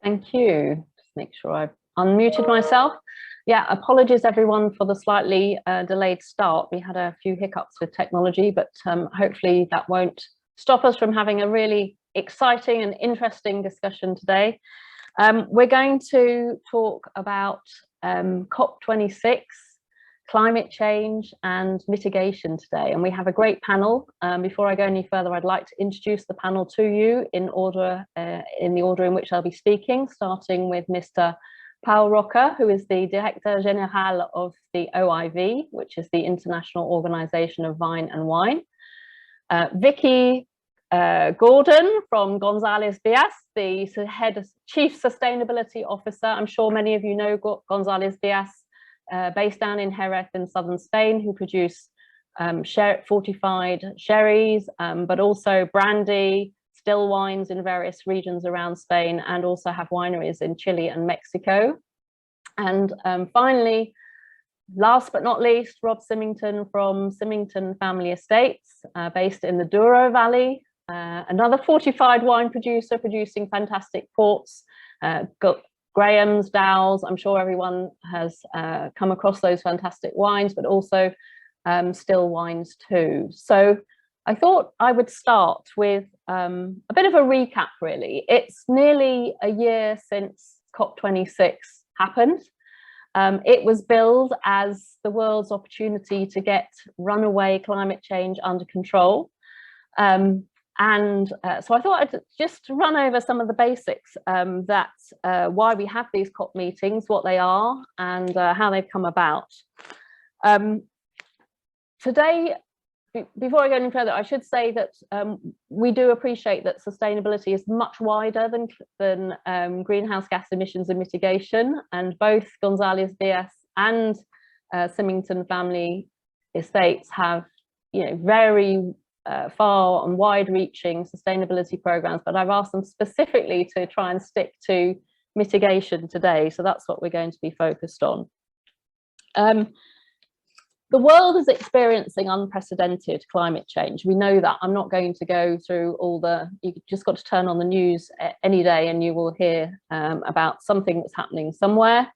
Thank you. Just make sure I've unmuted myself. Yeah, apologies everyone for the slightly delayed start. We had a few hiccups with technology, but hopefully that won't stop us from having a really exciting and interesting discussion today. We're going to talk about COP26, climate change and mitigation today, and we have a great panel. Before I go any further, I'd like to introduce the panel to you in the order in which I'll be speaking, starting with Mr. Paul Roca, who is the Director General of the OIV, which is the International Organization of Vine and Wine. Vicky Gordon from González Vías, the Chief Sustainability Officer. I'm sure many of you know González Vías, based down in Jerez in southern Spain, who produce fortified sherries, but also brandy, still wines in various regions around Spain, and also have wineries in Chile and Mexico. And finally, last but not least, Rob Symington from Symington Family Estates, based in the Douro Valley, another fortified wine producer producing fantastic ports, Graham's, Dow's. I'm sure everyone has come across those fantastic wines, but also still wines too. So I thought I would start with a bit of a recap, really. It's nearly a year since COP26 happened. It was billed as the world's opportunity to get runaway climate change under control. So I thought I'd just run over some of the basics, why we have these COP meetings, what they are, and how they've come about. Today, before I go any further, I should say that we do appreciate that sustainability is much wider than greenhouse gas emissions and mitigation, and both González Vías and Symington Family Estates have, very far and wide-reaching sustainability programs, but I've asked them specifically to try and stick to mitigation today, so that's what we're going to be focused on. The world is experiencing unprecedented climate change. We know that. I'm not going to go through you just got to turn on the news any day and you will hear about something that's happening somewhere.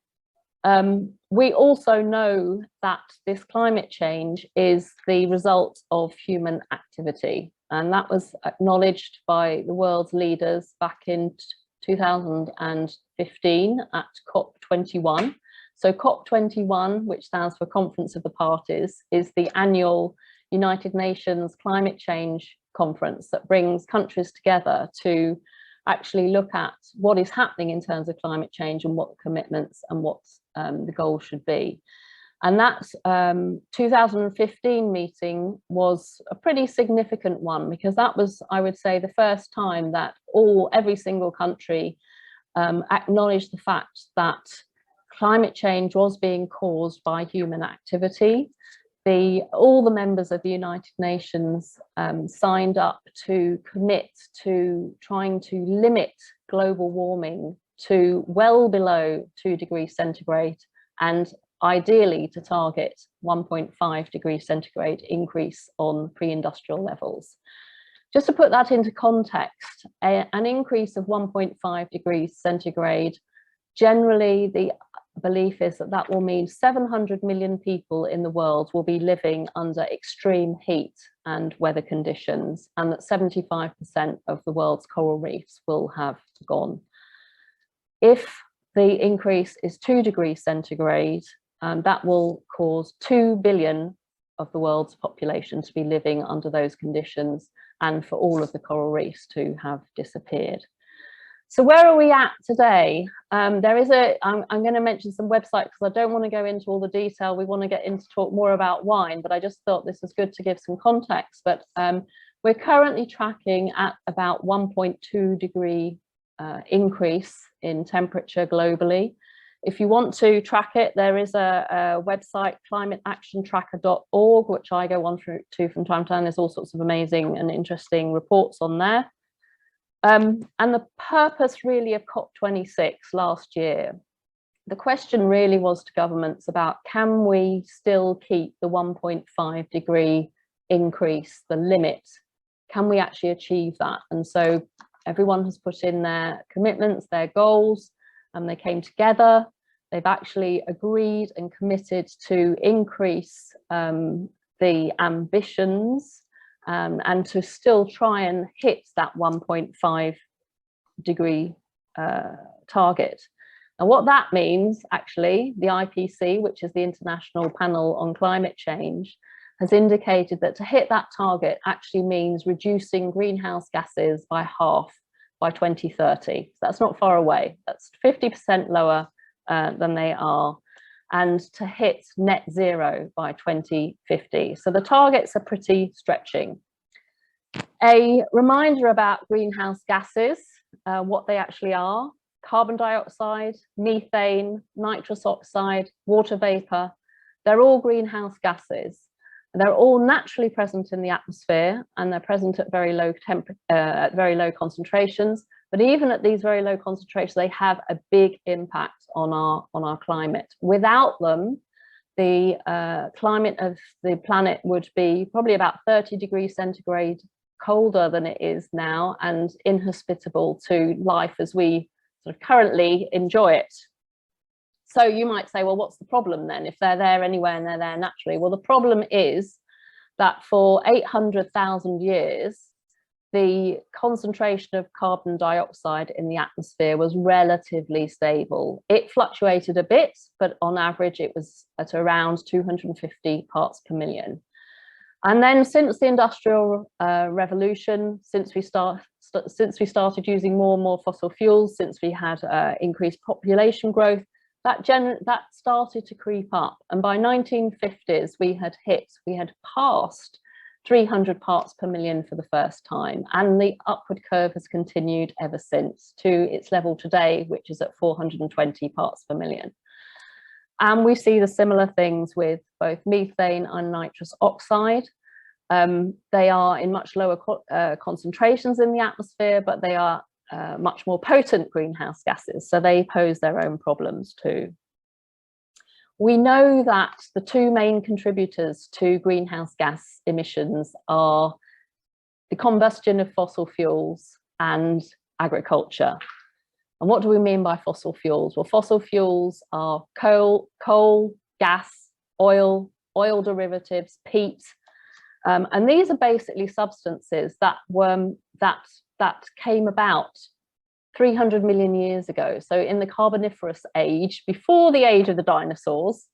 We also know that this climate change is the result of human activity, and that was acknowledged by the world's leaders back in 2015 at COP21. So COP21, which stands for Conference of the Parties, is the annual United Nations climate change conference that brings countries together to actually look at what is happening in terms of climate change and what the commitments and what the goal should be. And that 2015 meeting was a pretty significant one, because that was, I would say, the first time that every single country acknowledged the fact that climate change was being caused by human activity. All the members of the United Nations signed up to commit to trying to limit global warming to well below 2 degrees centigrade, and ideally to target 1.5 degrees centigrade increase on pre-industrial levels. Just to put that into context, an increase of 1.5 degrees centigrade, generally the belief is that will mean 700 million people in the world will be living under extreme heat and weather conditions, and that 75% of the world's coral reefs will have gone. If the increase is 2 degrees centigrade, that will cause 2 billion of the world's population to be living under those conditions, and for all of the coral reefs to have disappeared. So where are we at today? I'm going to mention some websites because I don't want to go into all the detail. We want to get into talk more about wine, but I just thought this was good to give some context. But we're currently tracking at about 1.2 degree increase in temperature globally. If you want to track it, there is a website, climateactiontracker.org, which I go on to from time to time. There's all sorts of amazing and interesting reports on there. And the purpose really of COP26 last year, the question really was to governments about, can we still keep the 1.5 degree increase, the limit? Can we actually achieve that? And so Everyone has put in their commitments, their goals, and they came together. They've actually agreed and committed to increase the ambitions and to still try and hit that 1.5 degree target. And what that means, actually, the IPC, which is the International Panel on Climate Change, has indicated that to hit that target actually means reducing greenhouse gases by half by 2030. So that's not far away. That's 50% lower than they are, and to hit net zero by 2050. So the targets are pretty stretching. A reminder about greenhouse gases, what they actually are: carbon dioxide, methane, nitrous oxide, water vapor. They're all greenhouse gases. They're all naturally present in the atmosphere, and they're present at very low concentrations. But even at these very low concentrations, they have a big impact on our climate. Without them, the climate of the planet would be probably about 30 degrees centigrade colder than it is now, and inhospitable to life as we sort of currently enjoy it. So you might say, well, what's the problem then if they're there anyway and they're there naturally? Well, the problem is that for 800,000 years, the concentration of carbon dioxide in the atmosphere was relatively stable. It fluctuated a bit, but on average, it was at around 250 parts per million. And then since the Industrial Revolution, since we started using more and more fossil fuels, since we had increased population growth, that started to creep up. And by 1950s, we had passed 300 parts per million for the first time. And the upward curve has continued ever since to its level today, which is at 420 parts per million. And we see the similar things with both methane and nitrous oxide. They are in much lower concentrations in the atmosphere, but they are much more potent greenhouse gases, so they pose their own problems too. We know that the two main contributors to greenhouse gas emissions are the combustion of fossil fuels and agriculture. And what do we mean by fossil fuels? Well, fossil fuels are coal, gas, oil derivatives, peat, and these are basically substances that came about 300 million years ago. So in the Carboniferous age, before the age of the dinosaurs,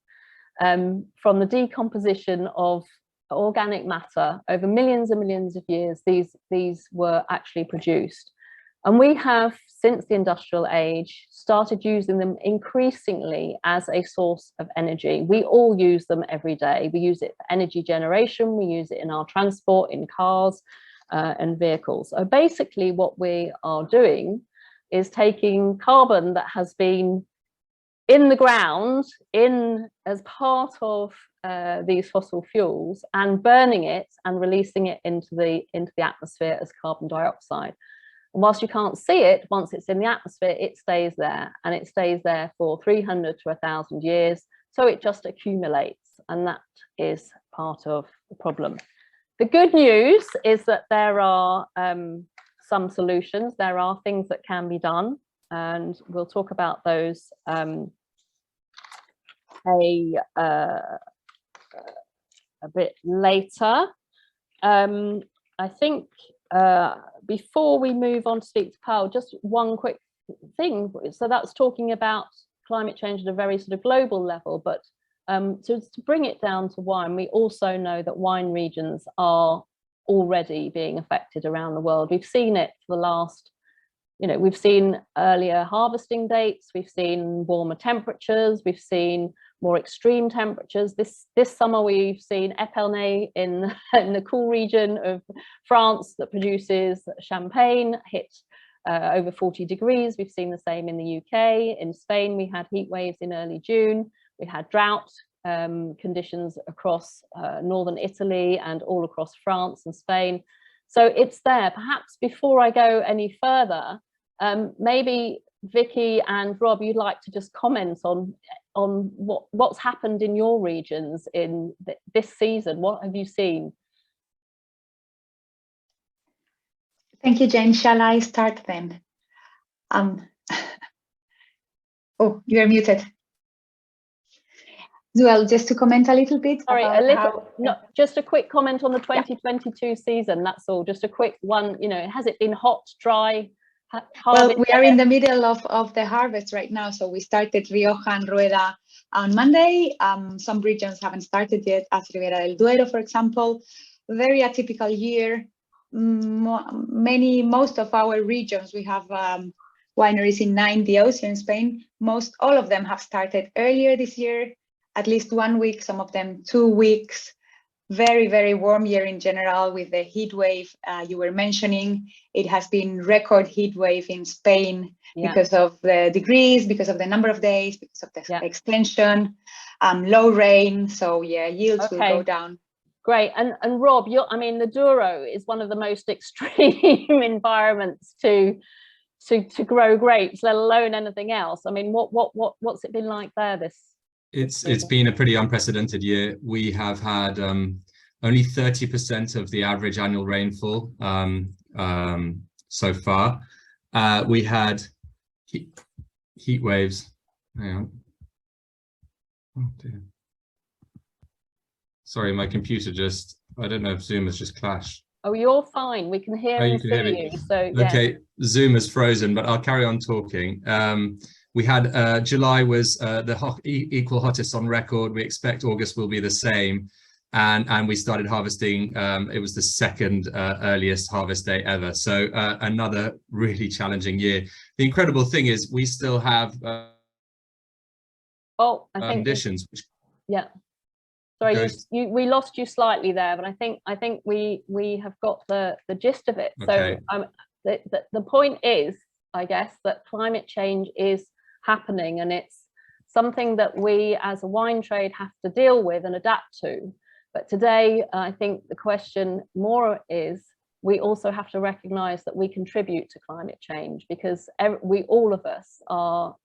from the decomposition of organic matter over millions and millions of years, these were actually produced. And we have, since the industrial age, started using them increasingly as a source of energy. We all use them every day. We use it for energy generation. We use it in our transport, in cars and vehicles. So basically what we are doing is taking carbon that has been in the ground as part of these fossil fuels and burning it and releasing it into the atmosphere as carbon dioxide. And whilst you can't see it, once it's in the atmosphere, it stays there, and it stays there for 300 to 1,000 years. So it just accumulates, and that is part of the problem. The good news is that there are some solutions. There are things that can be done, and we'll talk about those a bit later. I think before we move on to speak to Paul, just one quick thing. So that's talking about climate change at a very sort of global level, but to bring it down to wine, we also know that wine regions are already being affected around the world. We've seen it for the last, we've seen earlier harvesting dates, we've seen warmer temperatures, we've seen more extreme temperatures. This summer we've seen Epernay in the cool region of France that produces champagne hit over 40 degrees. We've seen the same in the UK. In Spain, we had heat waves in early June. We had drought conditions across northern Italy and all across France and Spain. So it's there. Perhaps before I go any further, maybe Vicky and Rob, you'd like to just comment on what's happened in your regions in this season. What have you seen? Thank you, Jane. Shall I start then? Oh, you're muted. Well, just to comment a little bit. Sorry, about just a quick comment on the 2022 season. That's all. Just a quick one. You know, has it been hot, dry? Well, we are in the middle of the harvest right now. So we started Rioja and Rueda on Monday. Some regions haven't started yet, as Ribera del Duero, for example. Very atypical year. Most of our regions, we have wineries in 9 DOs in Spain. All of them have started earlier this year, at least 1 week, some of them 2 weeks. Very, very warm year in general with the heat wave you were mentioning. It has been record heat wave in Spain because of the degrees, because of the number of days, because of the extension, low rain. So yeah, yields will go down. Great. And Rob, I mean, the Douro is one of the most extreme environments to grow grapes, let alone anything else. I mean, what's it been like there It's been a pretty unprecedented year. We have had only 30% of the average annual rainfall so far. We had heat waves. Hang on. Oh dear. Sorry, my computer I don't know if Zoom has just clashed. Oh, you're fine. We can hear and see you. So okay, Zoom is frozen, but I'll carry on talking. We had July was the equal hottest on record. We expect August will be the same, and we started harvesting. It was the second earliest harvest day ever. So another really challenging year. The incredible thing is we still have conditions. Sorry, we lost you slightly there, but I think we have got the gist of it. Okay. So the point is, I guess, that climate change is happening, and it's something that we as a wine trade have to deal with and adapt to. But today, I think the question more is, we also have to recognize that we contribute to climate change, because all of us are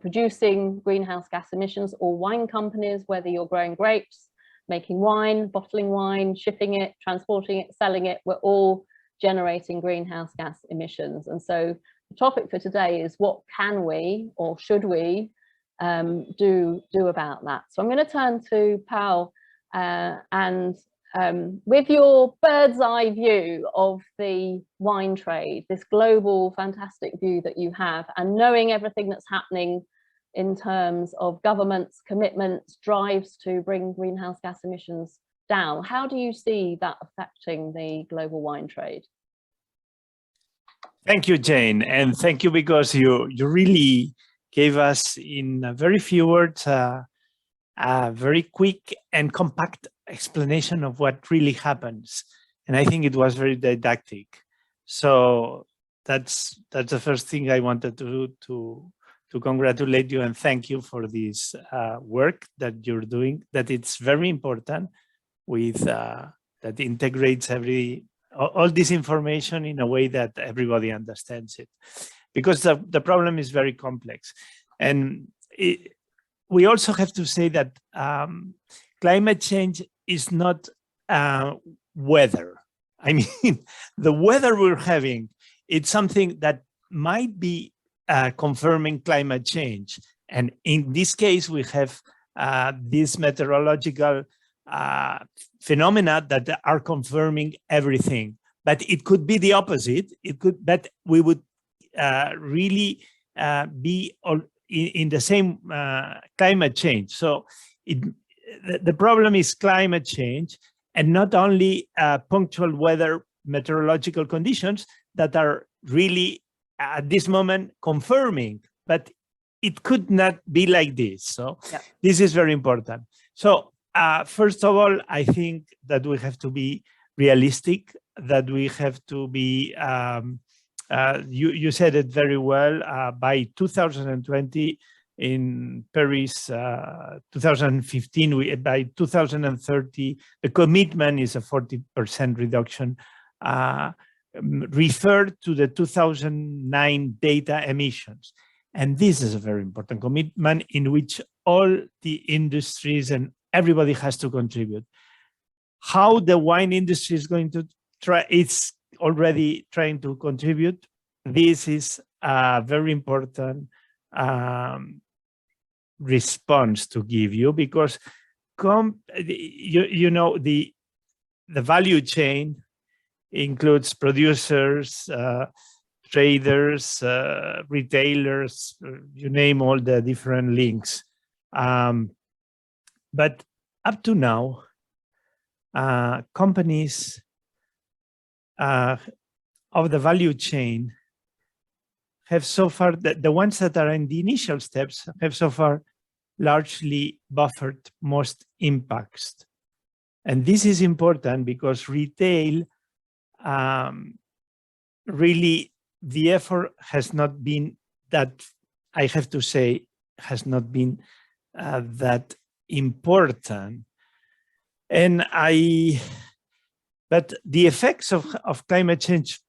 producing greenhouse gas emissions, or wine companies, whether you're growing grapes, making wine, bottling wine, shipping it, transporting it, selling it, we're all generating greenhouse gas emissions. And so the topic for today is, what can we or should we do about that? So I'm going to turn to Pau, and with your bird's eye view of the wine trade, this global fantastic view that you have, and knowing everything that's happening in terms of governments' commitments, drives to bring greenhouse gas emissions down, how do you see that affecting the global wine trade? Thank you, Jane, and thank you because you really gave us, in a very few words, a very quick and compact explanation of what really happens, and I think it was very didactic. So that's the first thing I wanted to congratulate you and thank you for this work that you're doing. That it's very important with that integrates all this information in a way that everybody understands it, because the problem is very complex. And we also have to say that climate change is not weather. I mean, the weather we're having, it's something that might be confirming climate change. And in this case, we have these meteorological phenomena that are confirming everything. But it could be the opposite. It could, but we would really be in the same climate change. So the problem is climate change, and not only punctual weather meteorological conditions that are really at this moment confirming, but it could not be like this. So this is very important. So first of all, I think that we have to be realistic, that we have to be, you said it very well, by 2020 in Paris, 2015, by 2030, the commitment is a 40% reduction, referred to the 2009 data emissions. And this is a very important commitment in which all the industries and everybody has to contribute. How the wine industry is going to try, it's already trying to contribute, this is a very important response to give you, because you know the value chain includes producers, traders, retailers, you name all the different links. But up to now, companies of the value chain have so far, the ones that are in the initial steps have so far largely buffered most impacts. And this is important because retail, really, the effort has not been that, I have to say, has not been that important. And but the effects of climate change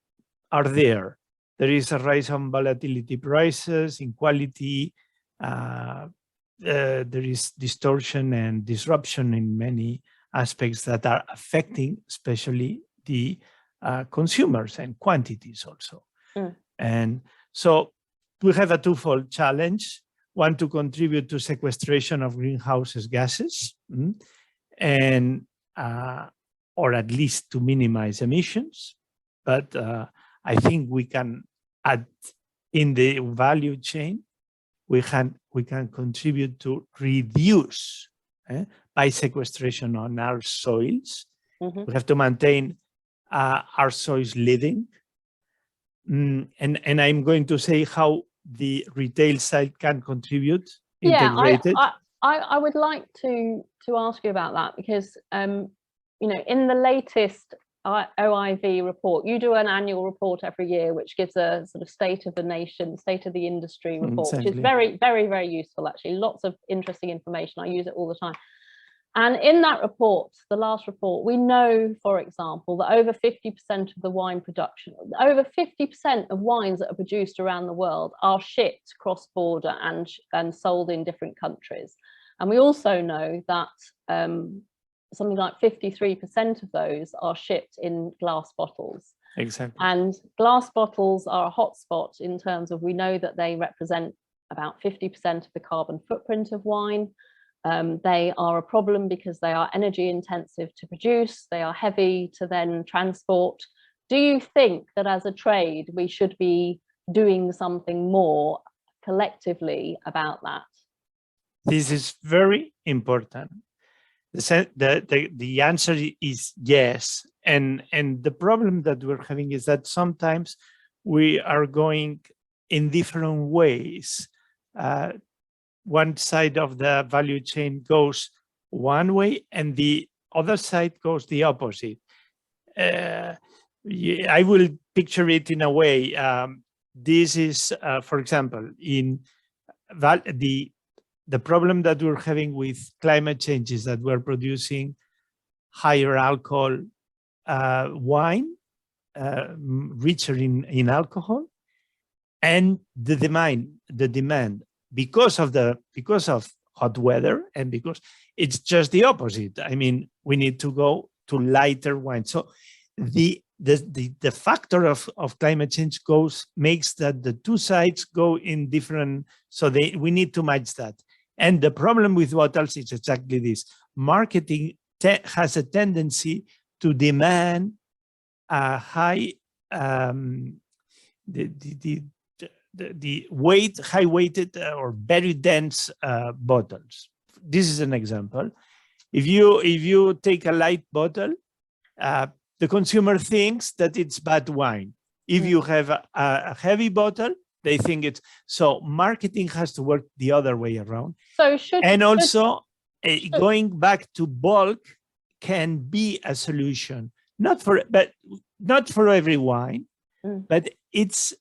are there. There is a rise on volatility prices, inequality, there is distortion and disruption in many aspects that are affecting especially the consumers and quantities also. And so we have a twofold challenge: one, to contribute to sequestration of greenhouse gases, and or at least to minimize emissions. But I think we can add in the value chain, we can contribute to reduce by sequestration on our soils. We have to maintain our soils living. And I'm going to say how the retail side can contribute integrated. Yeah, I would like to ask you about that, because you know, in the latest OIV report, you do an annual report every year, which gives a sort of state of the nation, state of the industry report, which is very, very, very useful, actually. Lots of interesting information. I use it all the time. And in that report, the last report, we know, for example, that over 50% of the wine production, over 50% of wines that are produced around the world are shipped cross-border and sold in different countries. And we also know that something like 53% of those are shipped in glass bottles. Exactly. And glass bottles are a hotspot in terms of, we know that they represent about 50% of the carbon footprint of wine. They are a problem because they are energy intensive to produce. They are heavy to then transport. Do you think that as a trade, we should be doing something more collectively about that? This is very important. The answer is yes. And the problem that we're having is that sometimes we are going in different ways. One side of the value chain goes one way and the other side goes the opposite. I will picture it in a way. This is, for example, in the problem that we're having with climate change is that we're producing higher alcohol wine, richer in alcohol, and the demand because of hot weather, and because it's just the opposite. I mean, we need to go to lighter wine. So the factor of climate change makes that the two sides go in different. So we need to match that. And the problem with bottles is exactly this: marketing has a tendency to demand a high high weighted or very dense bottles. This is an example. If you take a light bottle, the consumer thinks that it's bad wine. If you have a heavy bottle, they think it's. So marketing has to work the other way around. So going back to bulk can be a solution, not for every wine, but it's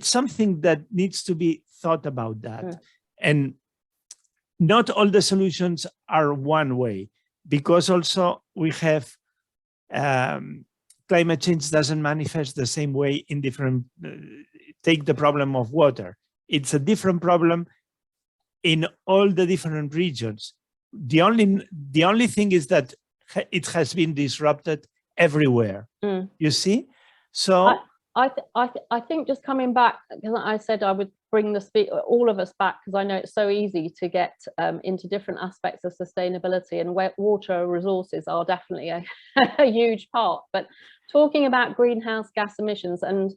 something that needs to be thought about that. And not all the solutions are one way, because also we have climate change doesn't manifest the same way in different. Take the problem of water. It's a different problem in all the different regions. The only thing is that it has been disrupted everywhere. You see? So I think just coming back, because I said I would bring all of us back, because I know it's so easy to get into different aspects of sustainability, and water resources are definitely a huge part. But talking about greenhouse gas emissions, and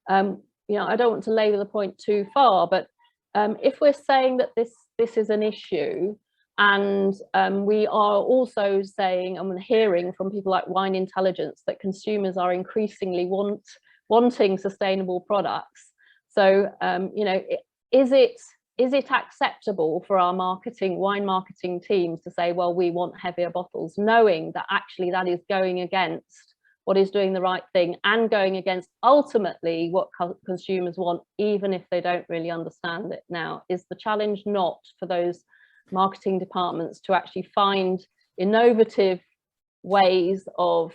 you know, I don't want to labour the point too far, but if we're saying that this is an issue, and we are also saying, and hearing from people like Wine Intelligence, that consumers are increasingly wanting sustainable products. So, you know, is it acceptable for our wine marketing teams to say, well, we want heavier bottles, knowing that actually that is going against what is doing the right thing, and going against ultimately what consumers want, even if they don't really understand it? Now, is the challenge not for those marketing departments to actually find innovative ways of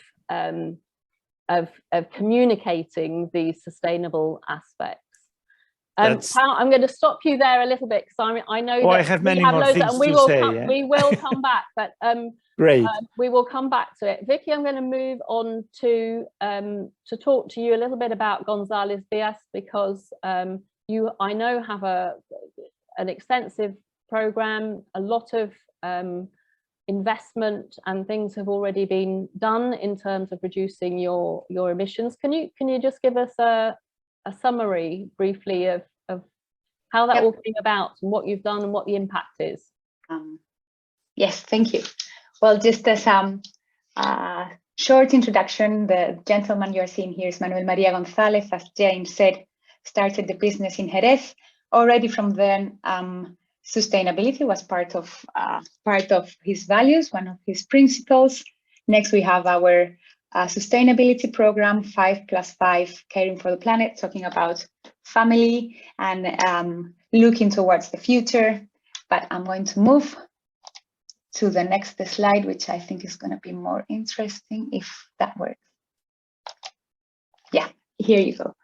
communicating these sustainable aspects? I'm going to stop you there a little bit, because I know that I have many more things and we to will say. we will come back, but Great. We will come back to it. Vicky, I'm going to move on to talk to you a little bit about González Vías, because you, I know, have an extensive program, a lot of investment, and things have already been done in terms of reducing your emissions. Can you just give us a summary briefly of how that all came about, and what you've done, and what the impact is? Yes, thank you. Well, just as a short introduction, the gentleman you're seeing here is Manuel María González. As James said, started the business in Jerez. Already from then, sustainability was part of his values, one of his principles. Next, we have our sustainability program, 5+5, caring for the planet, talking about family and looking towards the future. But I'm going to move to the next slide, which I think is going to be more interesting, if that works. Yeah, here you go.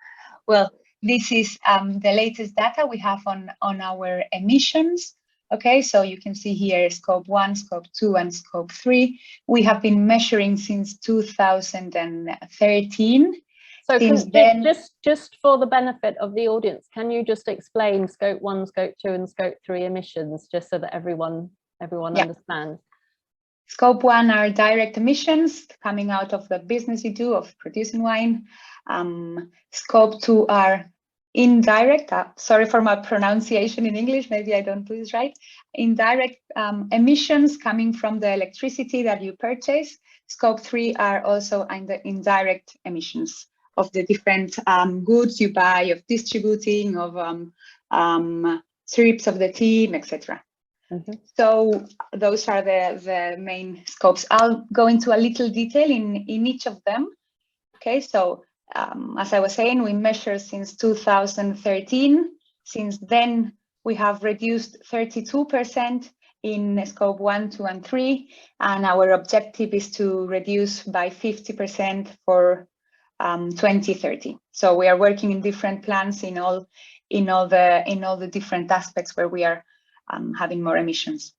Well, this is the latest data we have on our emissions. Okay, so you can see here scope 1, scope 2, and scope 3. We have been measuring since 2013. So then, just for the benefit of the audience, can you just explain scope 1, scope 2, and scope 3 emissions, just so that everyone understands? Scope 1 are direct emissions coming out of the business you do of producing wine. Scope 2 are indirect, sorry for my pronunciation in English, maybe I don't do this right. Indirect emissions coming from the electricity that you purchase. Scope 3 are also indirect emissions of the different goods you buy, of distributing, of trips of the team, etc. So those are the main scopes. I'll go into a little detail in each of them. Okay, so as I was saying, we measure since 2013. Since then, we have reduced 32% in scope 1, 2, and 3, and our objective is to reduce by 50% for 2030. So we are working in different plans in all the different aspects where we are having more emissions.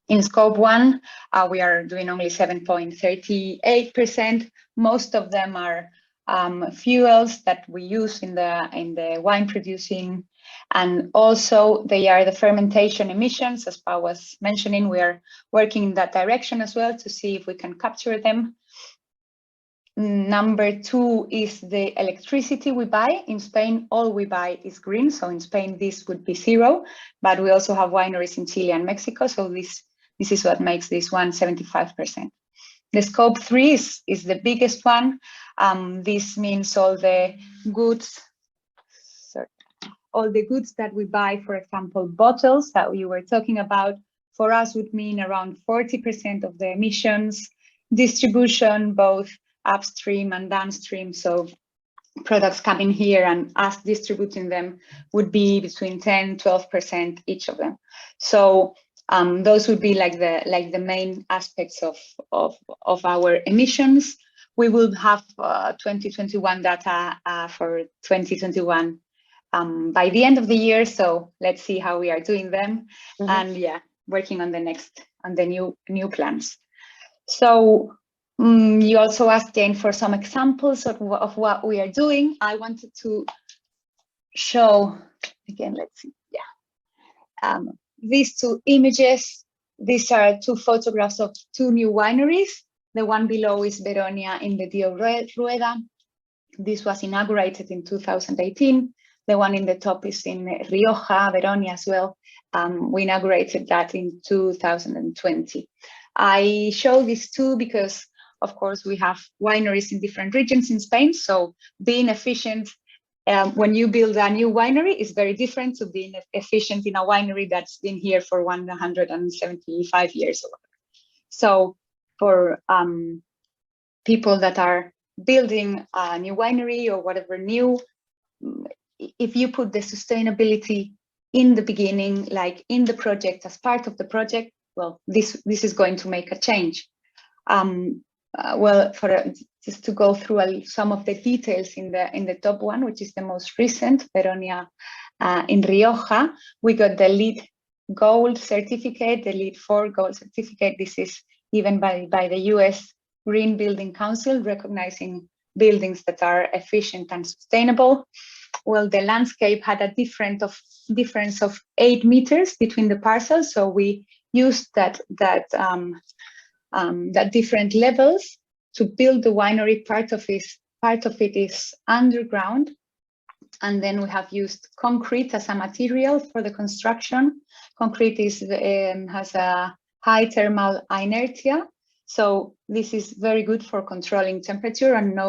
In scope 1, we are doing only 7.38%. Most of them are fuels that we use in the wine producing, and also they are the fermentation emissions. As Pau was mentioning, we are working in that direction as well to see if we can capture them. Number 2 is the electricity we buy. In Spain, all we buy is green. So in Spain, this would be 0, but we also have wineries in Chile and Mexico. So this is what makes this one 75%. The scope 3 is the biggest one. This means all the goods, that we buy, for example, bottles that you were talking about, for us would mean around 40% of the emissions. Distribution, both upstream and downstream, so products coming here and us distributing them, would be between 10–12% each of them. So those would be like the main aspects of our emissions. We will have 2021 data for 2021 by the end of the year. So let's see how we are doing them, and yeah, working on the new plans. So You also asked, Jane, for some examples of what we are doing. I wanted to show, again, let's see, these two images. These are two photographs of two new wineries. The one below is Veronia in the Dio Rueda. This was inaugurated in 2018. The one in the top is in Rioja, Veronia as well. We inaugurated that in 2020. I show these two because, of course, we have wineries in different regions in Spain. So being efficient when you build a new winery is very different to being efficient in a winery that's been here for 175 years. So for people that are building a new winery or whatever new, if you put the sustainability in the beginning, like in the project, as part of the project, well, this is going to make a change. Well, just to go through some of the details in the top one, which is the most recent, Veronia in Rioja, we got the LEED Gold certificate, the LEED 4 Gold certificate. This is given by the US Green Building Council, recognizing buildings that are efficient and sustainable. Well, the landscape had a difference of 8 meters between the parcels, so we used that different levels to build the winery. Part of it is underground, and then we have used concrete as a material for the construction. Concrete has a high thermal inertia, so this is very good for controlling temperature and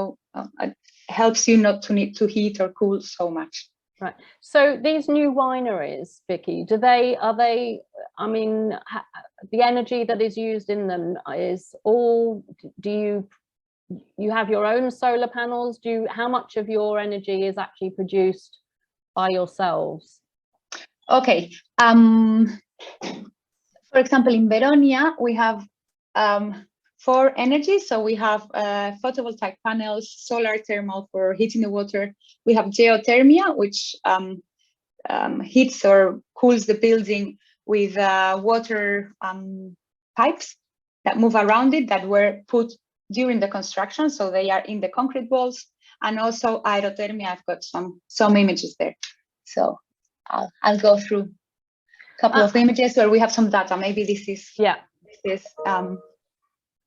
helps you not to need to heat or cool so much. Right. So these new wineries, Vicky, I mean, the energy that is used in them is all, do you have your own solar panels? How much of your energy is actually produced by yourselves? Okay. For example, in Veronia, we have 4 energies. So we have photovoltaic panels, solar thermal for heating the water. We have geothermia, which heats or cools the building with water pipes that move around it that were put during the construction. So they are in the concrete walls. And also aerothermia, I've got some images there. So I'll go through a couple of images where we have some data. Maybe this is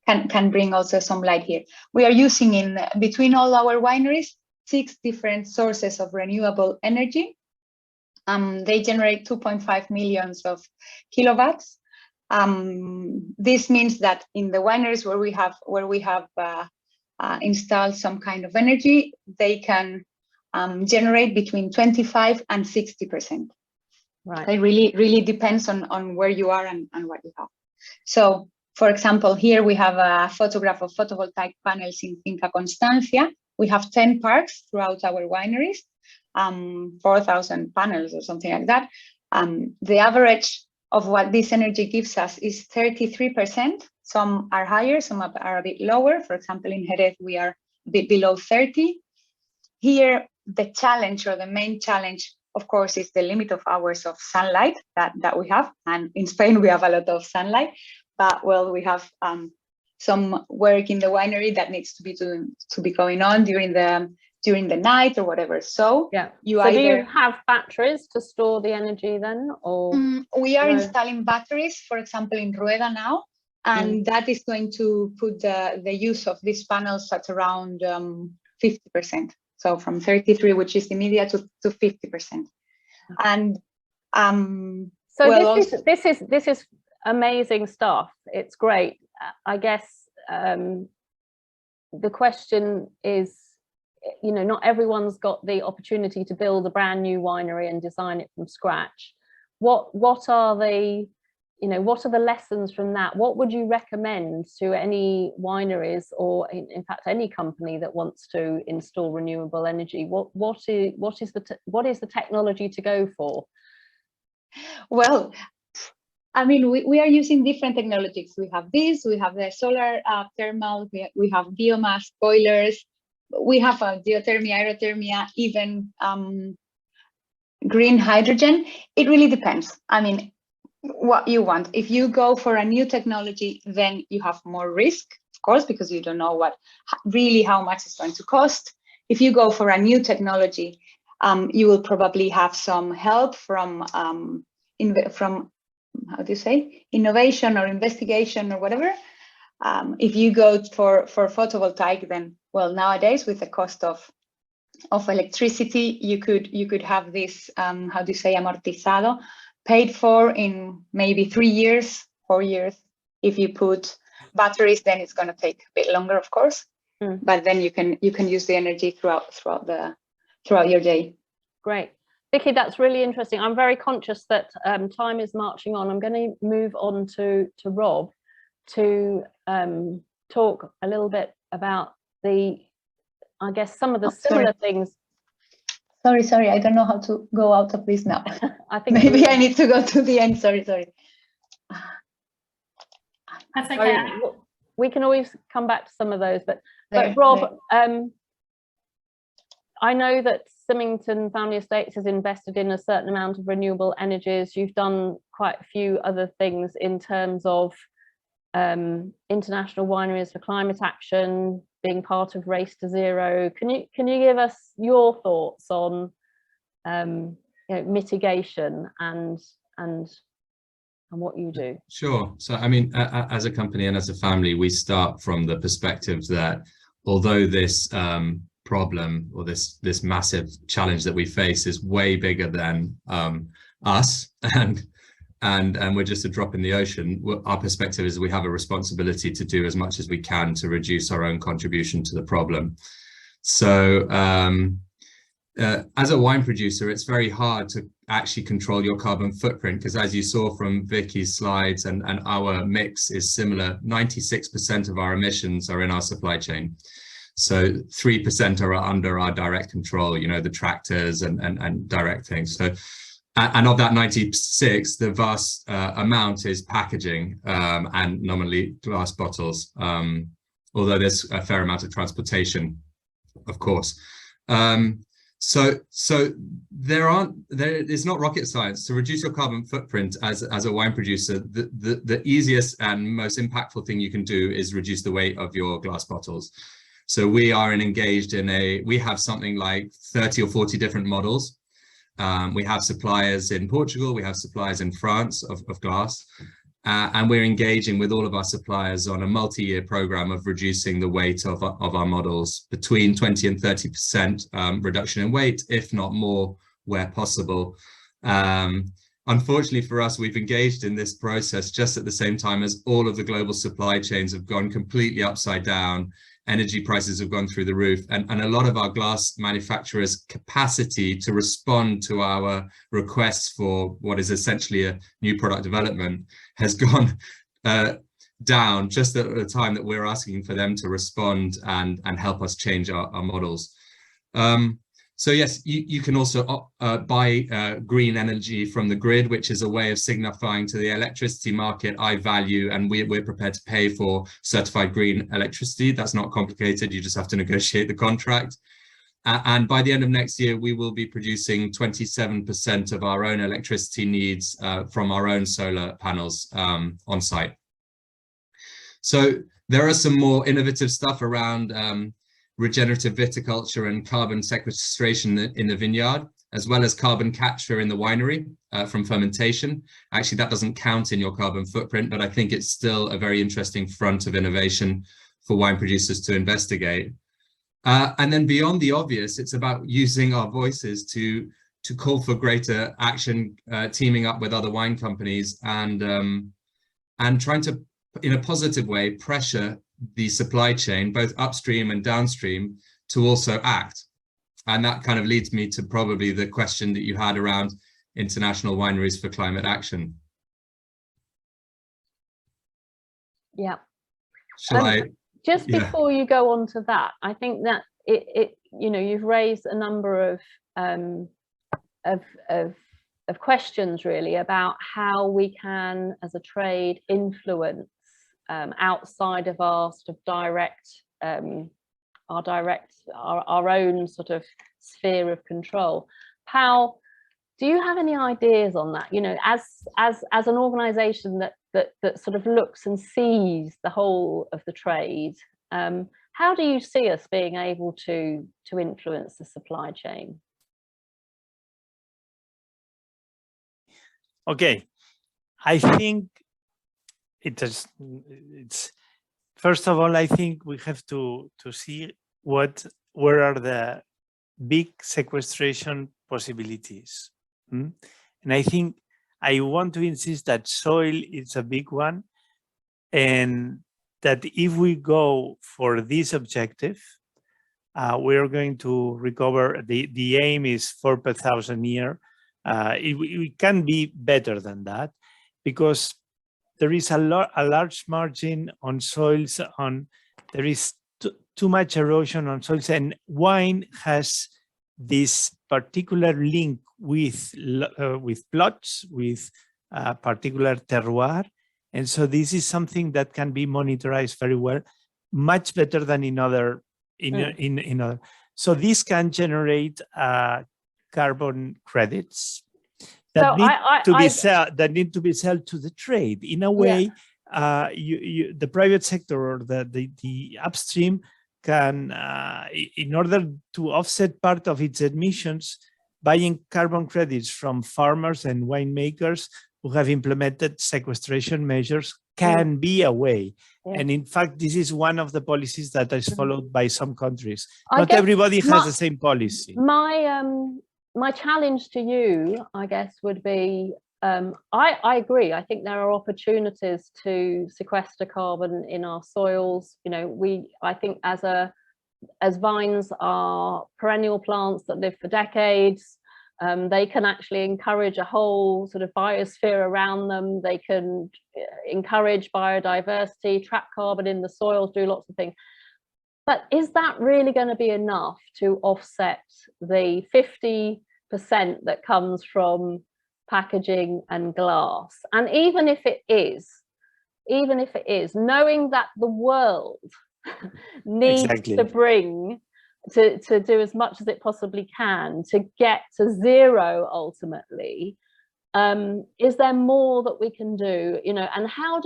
can bring also some light here. We are using between all our wineries 6 different sources of renewable energy. They generate 2.5 million of kilowatts. This means that in the wineries where we have installed some kind of energy, they can generate between 25 and 60%. Right. It really depends on where you are and what you have. So, for example, here we have a photograph of photovoltaic panels in Finca Constancia. We have 10 parks throughout our wineries, 4,000 panels or something like that. The average of what this energy gives us is 33%. Some are higher, some are a bit lower. For example, in Jerez, we are a bit below 30. Here, the challenge or the main challenge, of course, is the limit of hours of sunlight that we have. And in Spain, we have a lot of sunlight. But well, we have some work in the winery that needs to be going on during the night or whatever. So yeah. Do you have batteries to store the energy then, or we are installing batteries, for example, in Rueda now, and that is going to put the use of these panels at around 50%. So from 33, which is immediate, to 50%. And so well, this is amazing stuff. It's great. I guess the question is, not everyone's got the opportunity to build a brand new winery and design it from scratch. What are the lessons from that? What would you recommend to any wineries, or in fact any company that wants to install renewable energy? What is the technology to go for? Well, I mean, we are using different technologies. We have the solar thermal, we have biomass boilers, we have geothermia, aerothermia, even green hydrogen. It really depends. I mean, what you want. If you go for a new technology, then you have more risk. of course, because you don't know really how much it's going to cost. If you go for a new technology, you will probably have some help from how do you say, innovation or investigation or whatever. If you go for photovoltaic, then, well, nowadays with the cost of electricity, you could have this, how do you say, amortizado, paid for in maybe 3 years, 4 years. If you put batteries, then it's going to take a bit longer, of course. But then you can use the energy throughout your day. Great. Vicky, that's really interesting. I'm very conscious that time is marching on. I'm going to move on to Rob to talk a little bit about I guess some of the similar things. Sorry, I don't know how to go out of this now. I think maybe I need to go to the end. Sorry. That's okay. We can always come back to some of those, but Rob, I know that Symington Family Estates has invested in a certain amount of renewable energies. You've done quite a few other things in terms of international wineries for climate action, being part of Race to Zero. Can you give us your thoughts on mitigation and what you do? Sure. So I mean, as a company and as a family, we start from the perspective that although this problem or this massive challenge that we face is way bigger than us, and we're just a drop in the ocean, our perspective is we have a responsibility to do as much as we can to reduce our own contribution to the problem. So as a wine producer, it's very hard to actually control your carbon footprint, because as you saw from Vicky's slides, and our mix is similar, 96% of our emissions are in our supply chain. So 3% are under our direct control, the tractors and direct things. So, and of that 96, the vast amount is packaging and nominally glass bottles, although there's a fair amount of transportation, of course. So it's not rocket science to reduce your carbon footprint as a wine producer. The easiest and most impactful thing you can do is reduce the weight of your glass bottles. So we are engaged in we have something like 30 or 40 different models. We have suppliers in Portugal, we have suppliers in France of glass, and we're engaging with all of our suppliers on a multi-year program of reducing the weight of our models between 20 and 30% reduction in weight, if not more, where possible. Unfortunately for us, we've engaged in this process just at the same time as all of the global supply chains have gone completely upside down. Energy prices have gone through the roof, and a lot of our glass manufacturers' capacity to respond to our requests for what is essentially a new product development has gone down just at the time that we're asking for them to respond and help us change our models. So yes, you can also buy green energy from the grid, which is a way of signifying to the electricity market, I value, and we're prepared to pay for certified green electricity. That's not complicated. You just have to negotiate the contract. And by the end of next year, we will be producing 27% of our own electricity needs from our own solar panels on site. So there are some more innovative stuff around regenerative viticulture and carbon sequestration in the vineyard, as well as carbon capture in the winery from fermentation. Actually, that doesn't count in your carbon footprint, but I think it's still a very interesting front of innovation for wine producers to investigate. And then beyond the obvious, it's about using our voices to call for greater action, teaming up with other wine companies and trying to, in a positive way, pressure the supply chain, both upstream and downstream, to also act. And that kind of leads me to probably the question that you had around international wineries for climate action. Yeah. Shall I? Just before you go on to that, I think that you've raised a number of questions really about how we can, as a trade, influence outside of our sort of our own sort of sphere of control. Pal, do you have any ideas on that? As an organization that that sort of looks and sees the whole of the trade. How do you see us being able to influence the supply chain? Okay, I think it's first of all, I think we have to see where are the big sequestration possibilities. And I think I want to insist that soil is a big one, and that if we go for this objective, we're going to recover, the aim is 4 per thousand year. It can be better than that, because there is a large margin on soils, there is too much erosion on soils, and wine has this particular link with plots, with particular terroir. And so this is something that can be monitored very well, much better than in other, in other. So this can generate carbon credits that need to be sold to the trade. In a way, the private sector or the upstream can, in order to offset part of its emissions, buying carbon credits from farmers and winemakers who have implemented sequestration measures can be a way. And in fact, this is one of the policies that is followed by some countries. Not everybody has the same policy. My challenge to you, I guess, would be, I agree. I think there are opportunities to sequester carbon in our soils. You know, I think as vines are perennial plants that live for decades, they can actually encourage a whole sort of biosphere around them. They can encourage biodiversity, trap carbon in the soils, do lots of things. But is that really going to be enough to offset the 50% that comes from packaging and glass? And even if it is, knowing that the world needs to bring to do as much as it possibly can to get to zero ultimately, is there more that we can do? You know, and how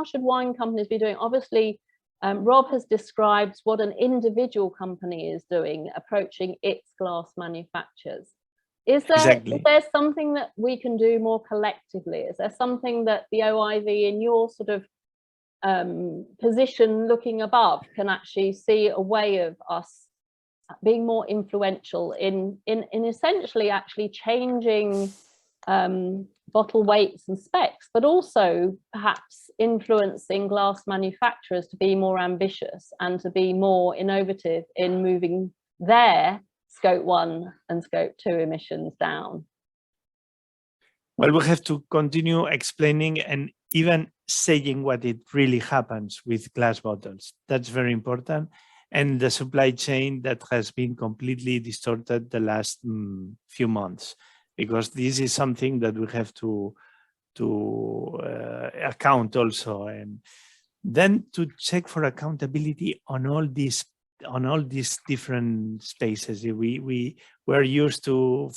should wine companies be doing? Obviously, Rob has described what an individual company is doing, approaching its glass manufacturers. Is there something that we can do more collectively? Is there something that the OIV, in your sort of position looking above, can actually see a way of us being more influential in essentially actually changing bottle weights and specs, but also perhaps influencing glass manufacturers to be more ambitious and to be more innovative in moving their Scope 1 and Scope 2 emissions down? Well, we have to continue explaining and even saying what it really happens with glass bottles. That's very important. And the supply chain that has been completely distorted the last few months, because this is something that we have to account also, and then to check for accountability on all these different spaces. We were used to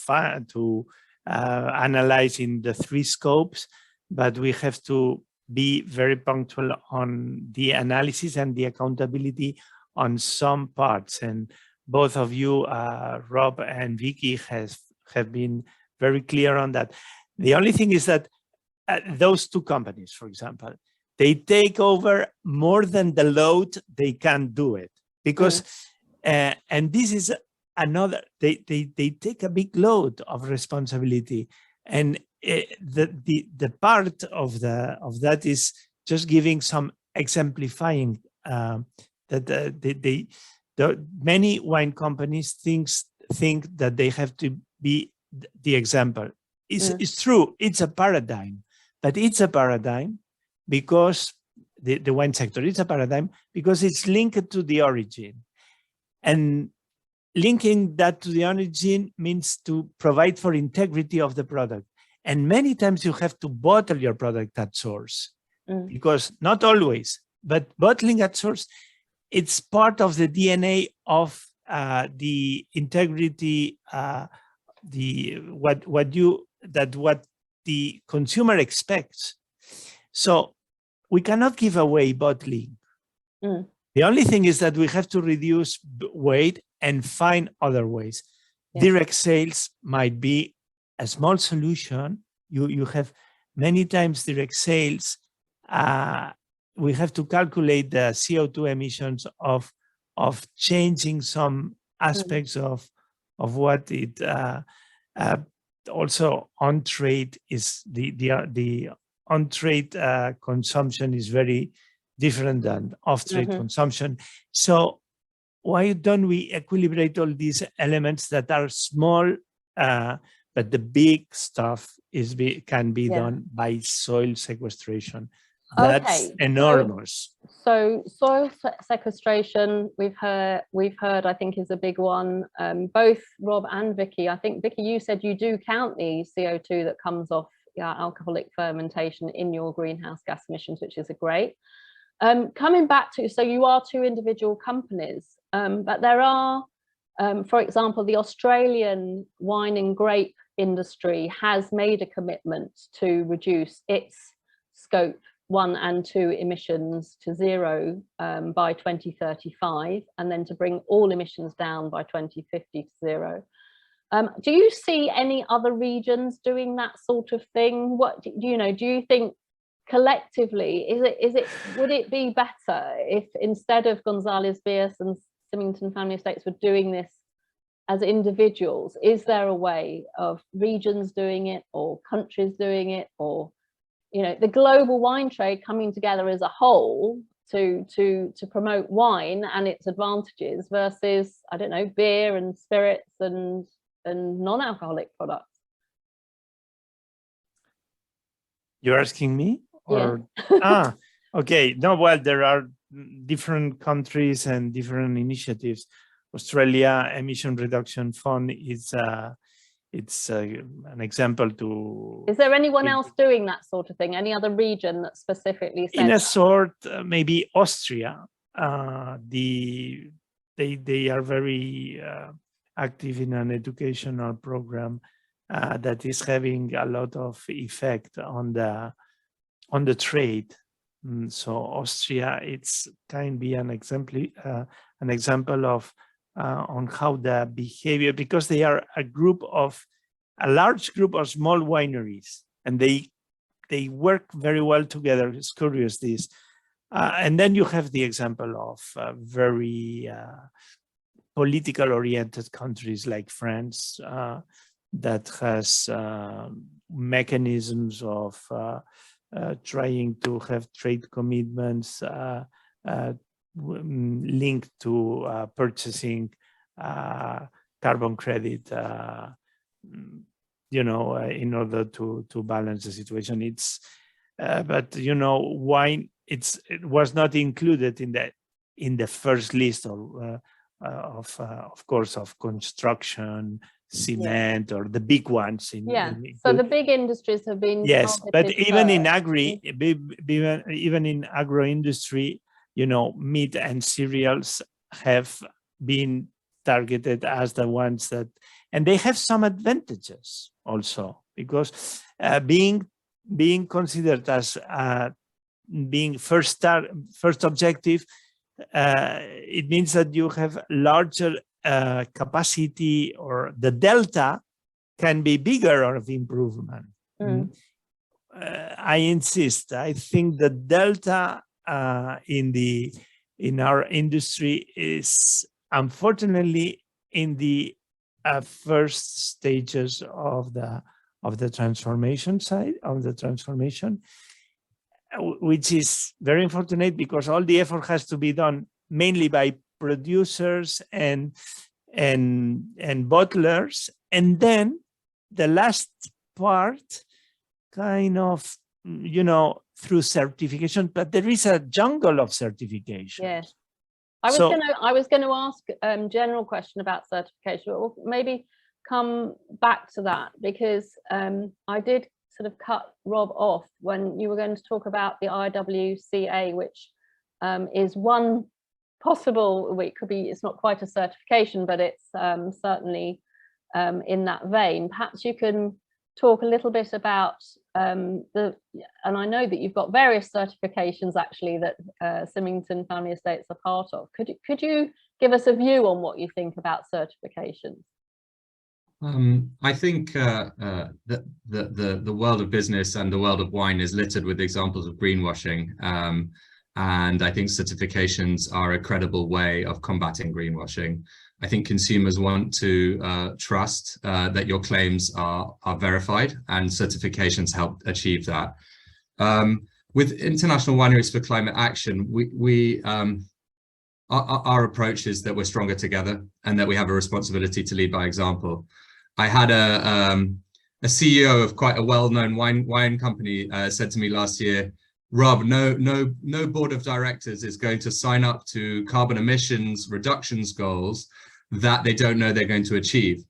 analyzing the 3 scopes, but we have to be very punctual on the analysis and the accountability on some parts. And both of you, Rob and Vicky, have been very clear on that. The only thing is that those 2 companies, for example, they take over more than the load they can do it, because and this is another, they take a big load of responsibility, and the part of that is just giving some exemplifying that many wine companies think that they have to be the example. It's true, it's a paradigm, but it's a paradigm because the wine sector is a paradigm because it's linked to the origin. And linking that to the origin means to provide for integrity of the product. And many times you have to bottle your product at source, because not always, but bottling at source, it's part of the DNA of the integrity, what the consumer expects. So we cannot give away bottling. Mm. The only thing is that we have to reduce weight and find other ways. Yeah. Direct sales might be a small solution. You have many times direct sales. We have to calculate the CO2 emissions of changing some aspects of what it also on trade is the on trade consumption is very different than off trade consumption. So why don't we equilibrate all these elements that are small, but the big stuff can be done by soil sequestration? That's enormous. So soil sequestration, we've heard, I think, is a big one. Both Rob and Vicky, I think, Vicky, you said you do count the CO2 that comes off alcoholic fermentation in your greenhouse gas emissions, which is great. Coming back to, so you are two individual companies, but there are, for example, the Australian wine and grape industry has made a commitment to reduce its scope 1 and 2 emissions to 0 by 2035, and then to bring all emissions down by 2050 to 0. Do you see any other regions doing that sort of thing? What do you think collectively, would it be better if instead of González Bias and Symington Family Estates were doing this as individuals? Is there a way of regions doing it, or countries doing it, or the global wine trade coming together as a whole to promote wine and its advantages versus, I don't know, beer and spirits and non-alcoholic products? You're asking me? Or okay. No, well, there are different countries and different initiatives. Australia Emission Reduction Fund is it's an example to. Is there anyone else doing that sort of thing? Any other region that specifically says in a sort, maybe Austria? They are very active in an educational program that is having a lot of effect on the trade. So Austria, it's can be an example of on how the behavior, because they are a large group of small wineries, and they work very well together. It's curious this, and then you have the example of very political oriented countries like France that has mechanisms of trying to have trade commitments linked to purchasing carbon credit, in order to balance the situation. It's but wine, it was not included in the first list of course of construction, cement, or the big ones. So the big industries have been but even in even in agro industry, meat and cereals have been targeted as the ones that, and they have some advantages also, because being considered as being first objective, it means that you have larger capacity, or the delta can be bigger of improvement. I insist. I think the delta in our industry is unfortunately in the first stages of the transformation side of the transformation, which is very unfortunate, because all the effort has to be done mainly by producers and bottlers, and then the last part kind of through certification, but there is a jungle of certification. Yes, I was going to ask a general question about certification, or maybe come back to that, because I did sort of cut Rob off when you were going to talk about the IWCA, which is one possible, it could be, it's not quite a certification, but it's certainly in that vein. Perhaps you can talk a little bit about and I know that you've got various certifications actually that Symington Family Estates are part of. Could you give us a view on what you think about certifications? I think that the world of business and the world of wine is littered with examples of greenwashing. And I think certifications are a credible way of combating greenwashing. I think consumers want to trust that your claims are verified, and certifications help achieve that. With International Wineries for Climate Action, our approach is that we're stronger together and that we have a responsibility to lead by example. I had a CEO of quite a well-known wine company said to me last year, Rob, no board of directors is going to sign up to carbon emissions reductions goals that they don't know they're going to achieve.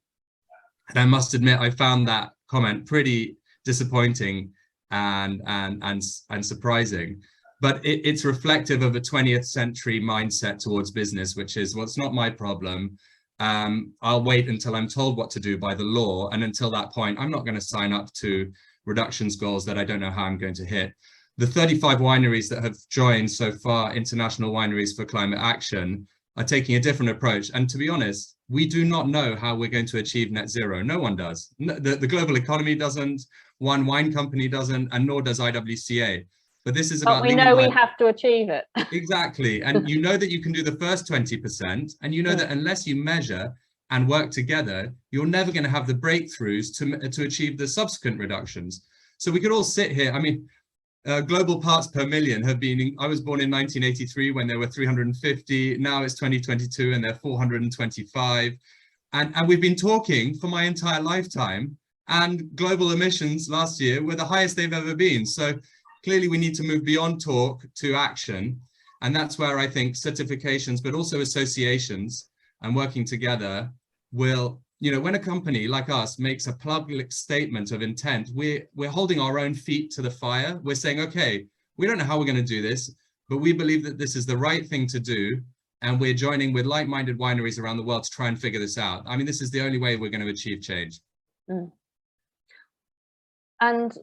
And I must admit, I found that comment pretty disappointing and surprising. But it's reflective of a 20th century mindset towards business, which is, well, it's not my problem. I'll wait until I'm told what to do by the law. And until that point, I'm not going to sign up to reductions goals that I don't know how I'm going to hit. The 35 wineries that have joined so far, International Wineries for Climate Action, are taking a different approach. And to be honest, we do not know how we're going to achieve net zero. No one does. The global economy doesn't, one wine company doesn't, and nor does IWCA. But this is about. But we know we have to achieve it. Exactly. And you know that you can do the first 20%, and you know that unless you measure and work together, you're never going to have the breakthroughs to achieve the subsequent reductions. So we could all sit here. I mean, global parts per million have been, I was born in 1983 when there were 350, now it's 2022 and they're 425. And we've been talking for my entire lifetime, and global emissions last year were the highest they've ever been. So clearly we need to move beyond talk to action. And that's where I think certifications, but also associations and working together will, you know, when a company like us makes a public statement of intent, we're holding our own feet to the fire. We're saying, okay, we don't know how we're going to do this, but we believe that this is the right thing to do. And we're joining with like-minded wineries around the world to try and figure this out. I mean, this is the only way we're going to achieve change. And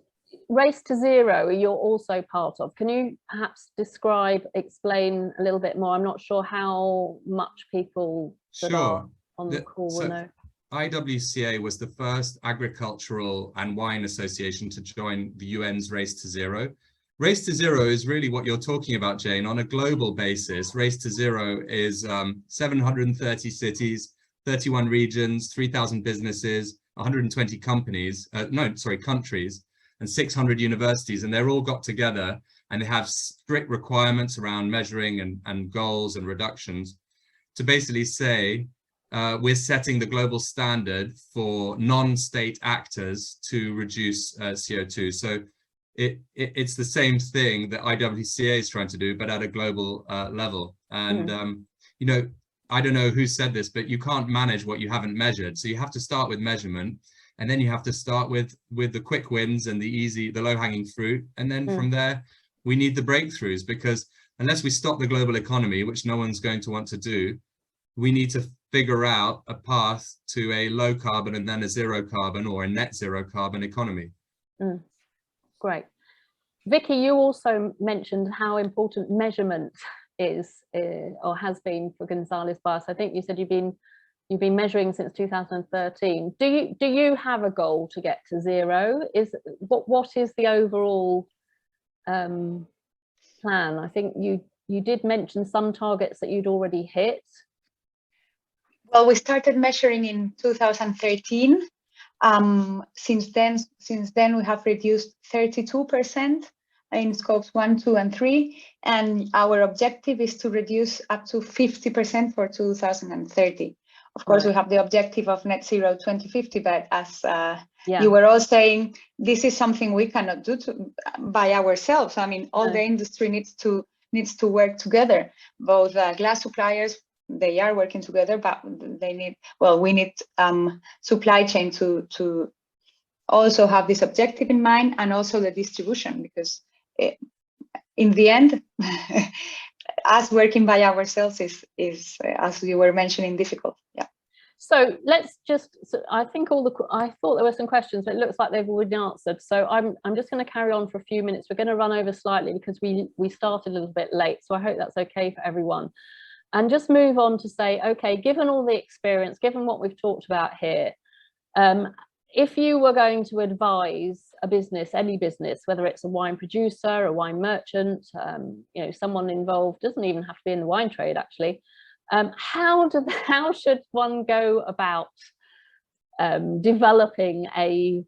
Race to Zero, you're also part of. Can you perhaps explain a little bit more? I'm not sure how much people that are on the call will know. IWCA was the first agricultural and wine association to join the UN's Race to Zero. Race to Zero is really what you're talking about, Jane. On a global basis, Race to Zero is 730 cities, 31 regions, 3,000 businesses, 120 countries, and 600 universities, and they're all got together and they have strict requirements around measuring and goals and reductions to basically say, we're setting the global standard for non-state actors to reduce CO2. So it's the same thing that IWCA is trying to do, but at a global level. And, you know, I don't know who said this, but you can't manage what you haven't measured. So you have to start with measurement, and then you have to start with the quick wins and the low-hanging fruit. And then from there, we need the breakthroughs, because unless we stop the global economy, which no one's going to want to do, we need to figure out a path to a low carbon and then a zero carbon or a net zero carbon economy. Great. Vicky, you also mentioned how important measurement is or has been for González Báez. I think you said you've been measuring since 2013. Do you have a goal to get to zero? What is the overall plan? I think you did mention some targets that you'd already hit. Well, we started measuring in 2013. Since then, we have reduced 32% in scopes 1, 2, and 3, and our objective is to reduce up to 50% for 2030. Of course, we have the objective of net zero 2050, but as you were all saying, this is something we cannot do by ourselves. I mean, all the industry needs to work together. Both glass suppliers, they are working together, but we need supply chain to also have this objective in mind, and also the distribution, because in the end, us working by ourselves is as you were mentioning, difficult. Yeah. So let's just, I think I thought there were some questions, but it looks like they've already been answered. So I'm just going to carry on for a few minutes. We're going to run over slightly because we started a little bit late. So I hope that's okay for everyone. And just move on to say, okay, given all the experience, given what we've talked about here, if you were going to advise a business, any business, whether it's a wine producer, a wine merchant, you know, someone involved, doesn't even have to be in the wine trade actually, how should one go about developing a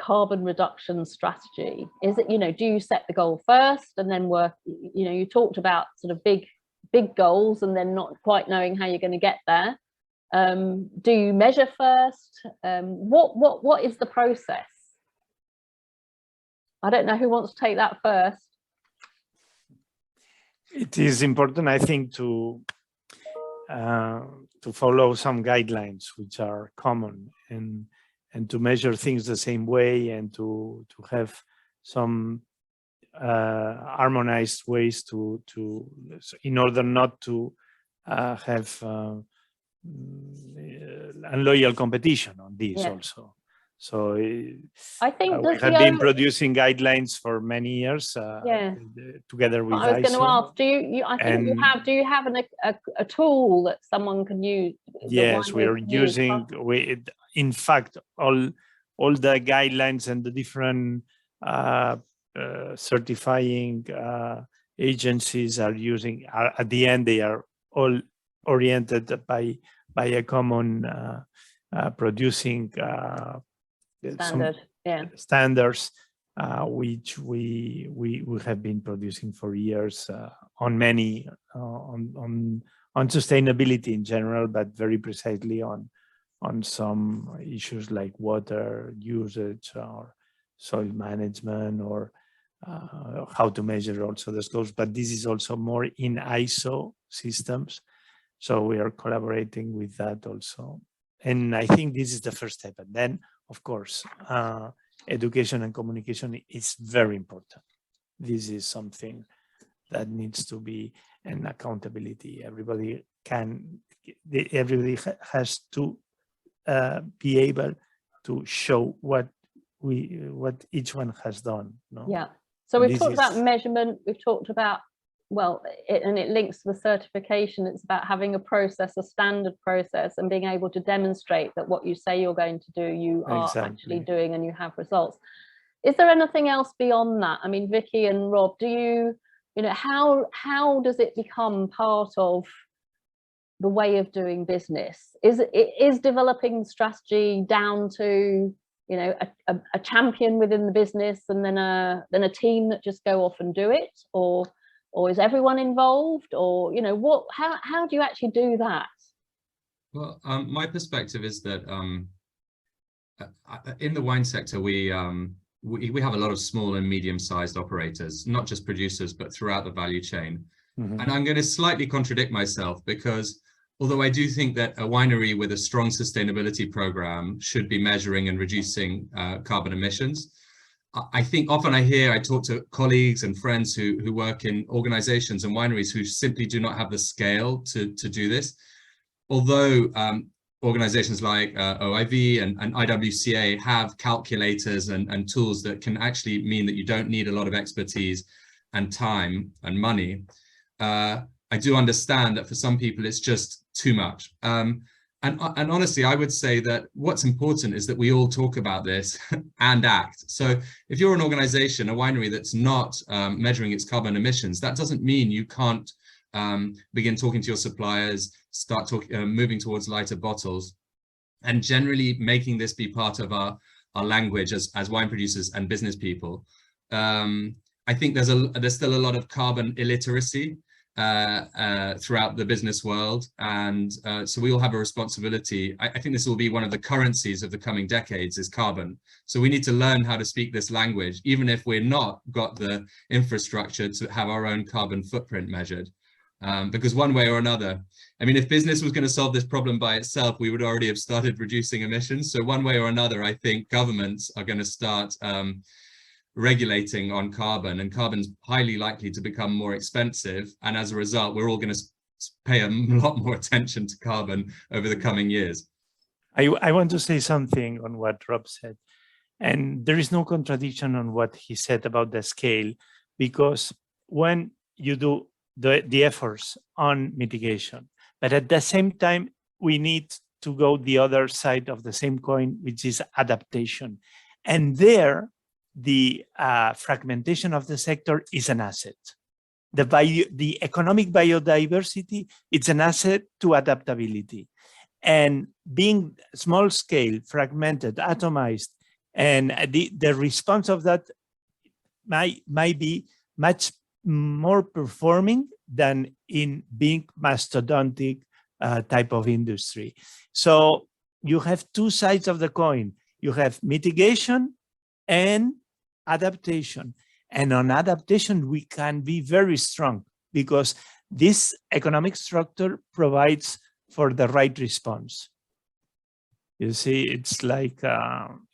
carbon reduction strategy? Is it, you know, do you set the goal first and then work, you know, you talked about sort of big goals and then not quite knowing how you're going to get there. Do you measure first? What is the process? I don't know who wants to take that first. It is important, I think, to follow some guidelines which are common and to measure things the same way and to have some harmonized ways to in order not to have unloyal competition on this also. So I think we have been producing guidelines for many years together with I was going to ask, do you have a tool that someone can use? Yes, we are using, in fact, all the guidelines and the different certifying agencies are using, at the end, they are all oriented by a common producing standards, which we have been producing for years on many on sustainability in general, but very precisely on some issues like water usage or soil management or how to measure also the scopes. But this is also more in ISO systems, so we are collaborating with that also. And I think this is the first step. And then, of course, education and communication is very important. This is something that needs to be an accountability. Everybody has to be able to show what each one has done. No? Yeah. So we've talked about measurement. We've talked about, well, and it links to the certification. It's about having a process, a standard process, and being able to demonstrate that what you say you're going to do, you are actually doing, and you have results. Is there anything else beyond that? I mean, Vicky and Rob, do you know, how does it become part of the way of doing business? Is developing strategy down to, you know, a champion within the business and then a team that just go off and do it, or is everyone involved, or, you know, how do you actually do that? Well, my perspective is that in the wine sector, we have a lot of small and medium-sized operators, not just producers, but throughout the value chain. Mm-hmm. And I'm going to slightly contradict myself, because although I do think that a winery with a strong sustainability program should be measuring and reducing carbon emissions, I think often I talk to colleagues and friends who work in organizations and wineries who simply do not have the scale to do this. Although organizations like OIV and IWCA have calculators and tools that can actually mean that you don't need a lot of expertise and time and money, I do understand that for some people it's just too much. And honestly, I would say that what's important is that we all talk about this and act. So if you're an organization, a winery that's not measuring its carbon emissions, that doesn't mean you can't begin talking to your suppliers, start moving towards lighter bottles, and generally making this be part of our language as wine producers and business people. I think there's still a lot of carbon illiteracy throughout the business world, and so we all have a responsibility. I think this will be one of the currencies of the coming decades, is carbon. So we need to learn how to speak this language, even if we're not got the infrastructure to have our own carbon footprint measured. Because one way or another, I mean, if business was going to solve this problem by itself, we would already have started reducing emissions. So one way or another, I think governments are going to start regulating on carbon, and carbon's highly likely to become more expensive. And as a result, we're all going to pay a lot more attention to carbon over the coming years. I want to say something on what Rob said. And there is no contradiction on what he said about the scale, because when you do the efforts on mitigation, but at the same time, we need to go the other side of the same coin, which is adaptation. And there, the fragmentation of the sector is an asset. The economic biodiversity, it's an asset to adaptability. And being small scale, fragmented, atomized, and the response of that might be much more performing than in being mastodontic type of industry. So you have two sides of the coin. You have mitigation and adaptation. And on adaptation, we can be very strong because this economic structure provides for the right response. You see, it's like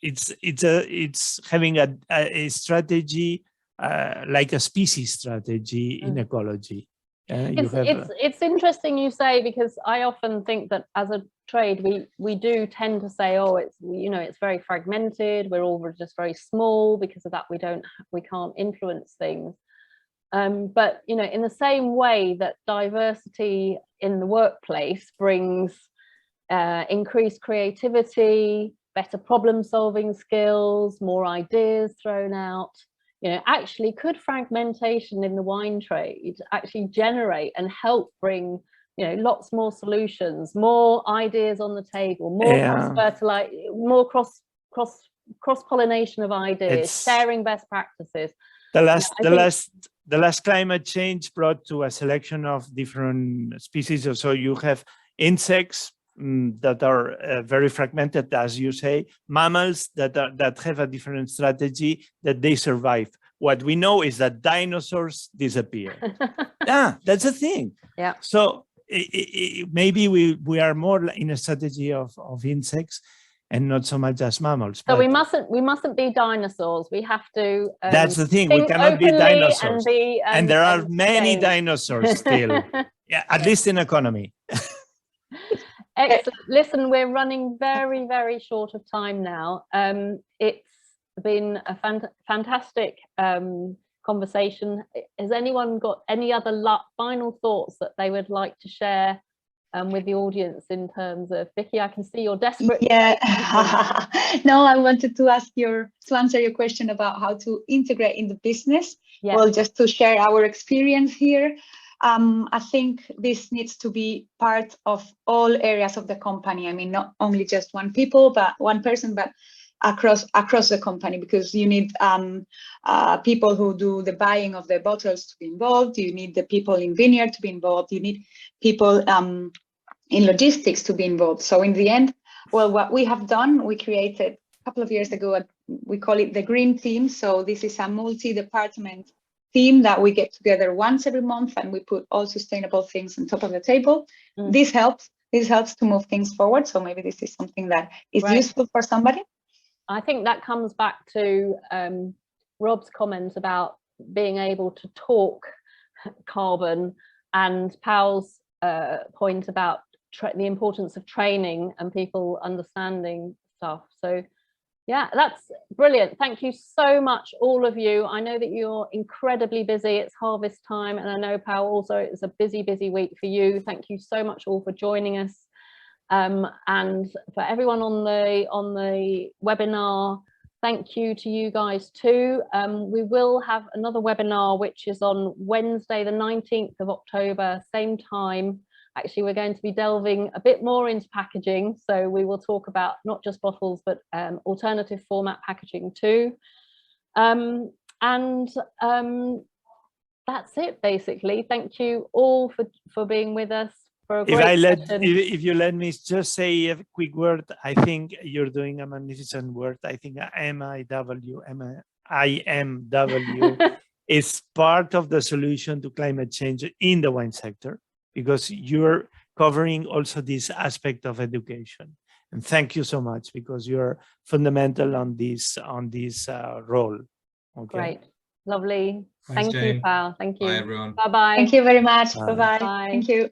it's having a strategy like a species strategy in ecology. It's interesting you say, because I often think that as a trade we do tend to say, oh, it's very fragmented, we're all just very small, because of that we can't influence things. But in the same way that diversity in the workplace brings increased creativity, better problem solving skills, more ideas thrown out, actually could fragmentation in the wine trade actually generate and help bring lots more solutions, more ideas on the table, more cross-fertilize, more cross-pollination of ideas, sharing best practices. The last climate change brought to a selection of different species. So you have insects that are very fragmented, as you say, mammals that have a different strategy, that they survive. What we know is that dinosaurs disappear. That's the thing. Yeah. So maybe we are more in a strategy of insects and not so much as mammals. So we mustn't be dinosaurs. We have to. That's the thing. We cannot be dinosaurs. And there are many change. Dinosaurs still. Yeah, at least in economy. Excellent. Listen, we're running very, very short of time now. It's been a fantastic conversation. Has anyone got any other final thoughts that they would like to share with the audience in terms of, Vicky, I can see you're desperate. Yeah. No, I wanted to answer your question about how to integrate in the business. Yeah. Well, just to share our experience here. I think this needs to be part of all areas of the company. I mean, not only just one person, but across the company, because you need people who do the buying of the bottles to be involved. You need the people in vineyard to be involved. You need people in logistics to be involved. So in the end, well, what we have done, we created a couple of years ago, we call it the Green Team. So this is a multi-department team that we get together once every month, and we put all sustainable things on top of the table. This helps to move things forward. So maybe this is something that is useful for somebody. I think that comes back to Rob's comment about being able to talk carbon, and Paul's point about the importance of training and people understanding stuff. So yeah, that's brilliant. Thank you so much, all of you. I know that you're incredibly busy. It's harvest time, and I know, Paul, also it's a busy week for you. Thank you so much all for joining us. And for everyone on the webinar, thank you to you guys too. We will have another webinar, which is on Wednesday, the 19th of October, same time. Actually, we're going to be delving a bit more into packaging. So we will talk about not just bottles, but alternative format packaging too. That's it, basically. Thank you all for being with us. If you let me just say a quick word, I think you're doing a magnificent work. I think IMW is part of the solution to climate change in the wine sector, because you're covering also this aspect of education. And thank you so much, because you're fundamental on this role. Okay. Great, lovely. Thanks, Thank you, Paul. Thank you. Bye, everyone. Bye-bye. Thank you very much. Bye. Bye-bye. Bye. Thank you.